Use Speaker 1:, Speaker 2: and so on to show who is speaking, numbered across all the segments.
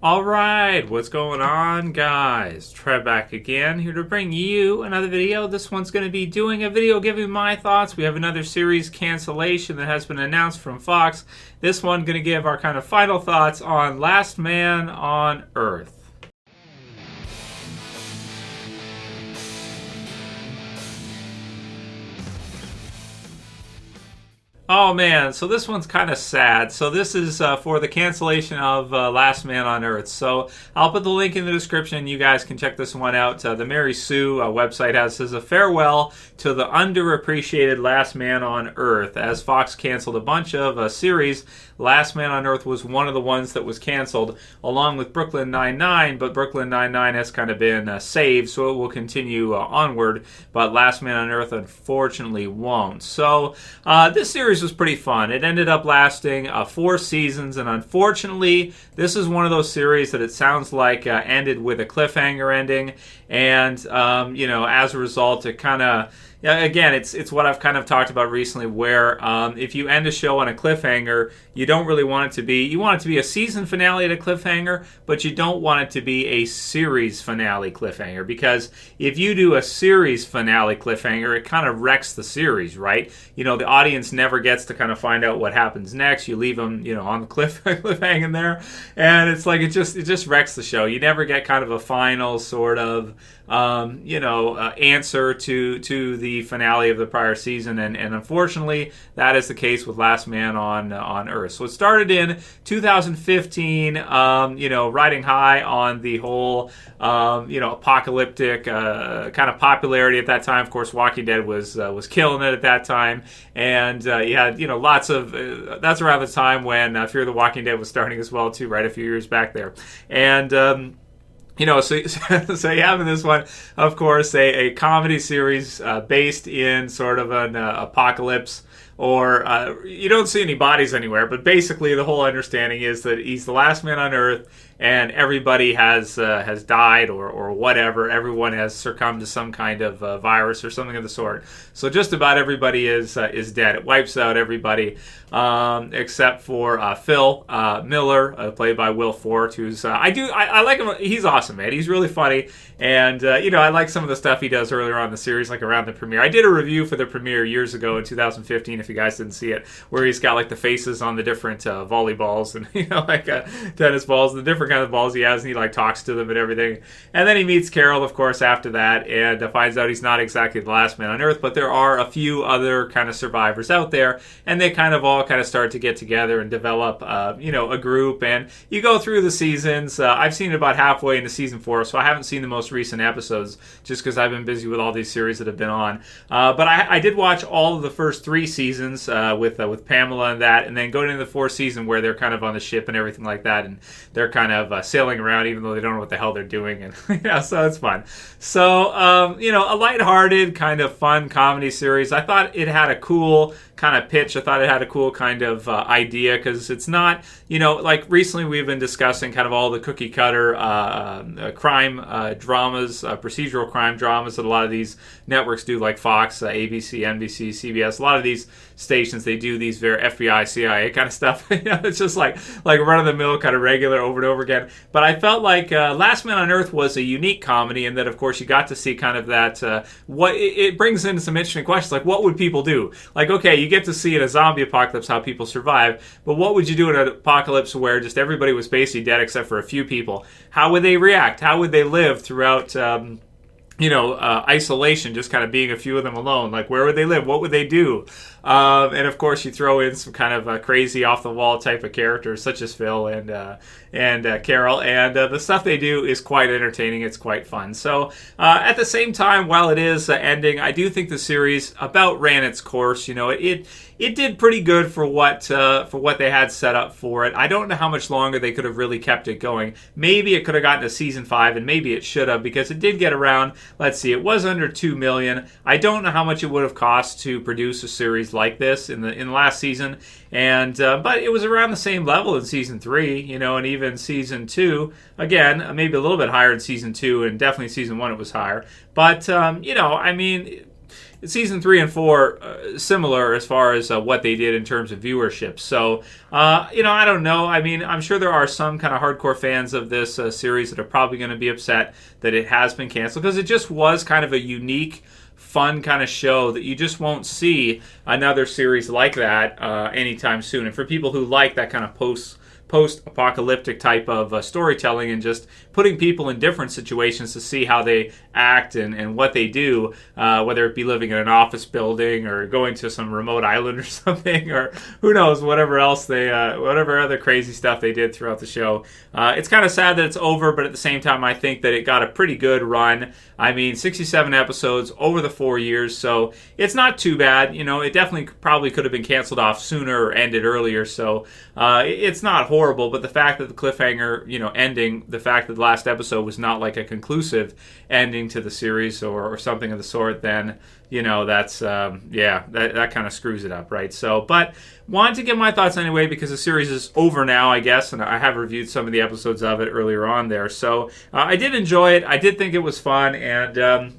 Speaker 1: Alright, what's going on, guys? Trev back again, here to bring you another video. This one's going to be doing a video giving my thoughts. We have another series cancellation that has been announced from Fox. This one going to give our kind of final thoughts on Last Man on Earth. Oh man, so this one's kind of sad. So this is for the cancellation of Last Man on Earth. So I'll put the link in the description. You guys can check this one out. The Mary Sue website says a farewell to the underappreciated Last Man on Earth. As Fox canceled a bunch of series, Last Man on Earth was one of the ones that was canceled, along with Brooklyn Nine-Nine. But Brooklyn Nine-Nine has kind of been saved, so it will continue onward. But Last Man on Earth, unfortunately, won't. So this series was pretty fun. It ended up lasting 4 seasons, and unfortunately, this is one of those series that it sounds like ended with a cliffhanger ending, and as a result, it kind of again, it's what I've kind of talked about recently, where if you end a show on a cliffhanger, you don't really want it to be. You want it to be a season finale at a cliffhanger, but you don't want it to be a series finale cliffhanger, because if you do a series finale cliffhanger, it kind of wrecks the series, right? The audience never gets to kind of find out what happens next. You leave them, on the cliffhanger there, and it's like it just wrecks the show. You never get kind of a final sort of answer to the finale of the prior season, and unfortunately that is the case with Last Man on Earth. So it started in 2015, riding high on the whole apocalyptic kind of popularity at that time. Of course, Walking Dead was killing it at that time, and you had lots of that's around the time when Fear the Walking Dead was starting as well too, right, a few years back there, and so you have in this one, of course, a comedy series based in sort of an apocalypse, or you don't see any bodies anywhere, but basically the whole understanding is that he's the last man on Earth, and everybody has died or whatever. Everyone has succumbed to some kind of virus or something of the sort. So just about everybody is dead. It wipes out everybody except for Phil Miller, played by Will Forte, who's I like him. He's awesome, man. He's really funny, and I like some of the stuff he does earlier on in the series, like around the premiere. I did a review for the premiere years ago in 2015. If you guys didn't see it, where he's got like the faces on the different volleyballs and tennis balls, the different kind of balls he has, and he like talks to them and everything. And then he meets Carol, of course, after that, and finds out he's not exactly the last man on Earth, but there are a few other kind of survivors out there, and they kind of all kind of start to get together and develop a group. And you go through the seasons. I've seen it about halfway into season 4, so I haven't seen the most recent episodes just because I've been busy with all these series that have been on. But I did watch all of the first 3 seasons with Pamela and that, and then go into the 4th season where they're kind of on the ship and everything like that, and they're kind of sailing around even though they don't know what the hell they're doing, and so it's fun. So a lighthearted kind of fun comedy series. I thought it had a cool kind of pitch. I thought it had a cool kind of idea, because it's not, like recently we've been discussing kind of all the cookie cutter crime dramas, procedural crime dramas that a lot of these networks do, like Fox, ABC, NBC, CBS. A lot of these stations, they do these very FBI, CIA kind of stuff. It's just like run-of-the-mill kind of regular over and over again. But I felt like Last Man on Earth was a unique comedy, and that, of course, you got to see kind of that, what it brings in some interesting questions, like what would people do? Like, okay, you get to see in a zombie apocalypse how people survive, but what would you do in an apocalypse where just everybody was basically dead except for a few people? How would they react? How would they live throughout isolation, just kind of being a few of them alone? Like, where would they live? What would they do? And of course, you throw in some kind of crazy off-the-wall type of characters, such as Phil and Carol, and the stuff they do is quite entertaining. It's quite fun. So at the same time, while it is ending, I do think the series about ran its course. It did pretty good for what they had set up for it. I don't know how much longer they could have really kept it going. Maybe it could have gotten to season 5, and maybe it should have, because it did get around. Let's see, it was under $2 million. I don't know how much it would have cost to produce a series like this in the last season, and but it was around the same level in season 3, and even season 2. Again, maybe a little bit higher in season 2, and definitely season 1 it was higher. But I mean, season 3 and 4 similar as far as what they did in terms of viewership. So, I don't know. I mean, I'm sure there are some kind of hardcore fans of this series that are probably going to be upset that it has been canceled, because it just was kind of a unique, fun kind of show that you just won't see another series like that anytime soon. And for people who like that kind of post-apocalyptic type of storytelling and just putting people in different situations to see how they act and what they do, whether it be living in an office building or going to some remote island or something, or who knows, whatever else whatever other crazy stuff they did throughout the show. It's kind of sad that it's over, but at the same time, I think that it got a pretty good run. I mean, 67 episodes over the 4 years, so it's not too bad. It definitely probably could have been canceled off sooner or ended earlier, so it's not horrible, but the fact that the cliffhanger, ending, the fact that the last episode was not like a conclusive ending to the series or something of the sort, then, that's, that kind of screws it up, right? So, but wanted to give my thoughts anyway, because the series is over now, I guess, and I have reviewed some of the episodes of it earlier on there. So, I did enjoy it. I did think it was fun, and,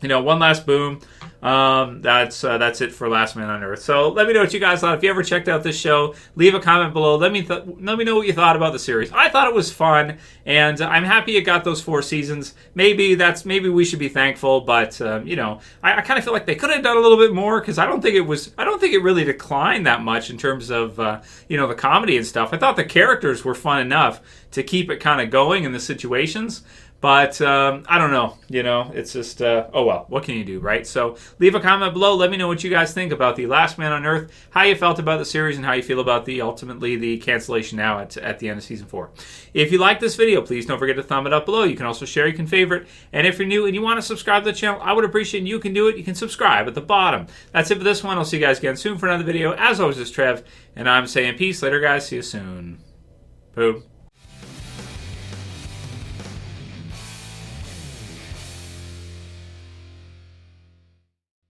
Speaker 1: one last boom. That's it for Last Man on Earth. So let me know what you guys thought. If you ever checked out this show, leave a comment below. Let me know what you thought about the series. I thought it was fun, and I'm happy it got those 4 seasons. Maybe we should be thankful, but I kind of feel like they could have done a little bit more, because I don't think it really declined that much in terms of the comedy and stuff. I thought the characters were fun enough to keep it kind of going in the situations. But I don't know, it's just, oh well, what can you do, right? So leave a comment below. Let me know what you guys think about The Last Man on Earth, how you felt about the series, and how you feel about ultimately the cancellation now at the end of Season 4. If you like this video, please don't forget to thumb it up below. You can also share, you can favorite. And if you're new and you want to subscribe to the channel, I would appreciate it. You can do it. You can subscribe at the bottom. That's it for this one. I'll see you guys again soon for another video. As always, it's Trev, and I'm saying peace. Later, guys. See you soon. Boom.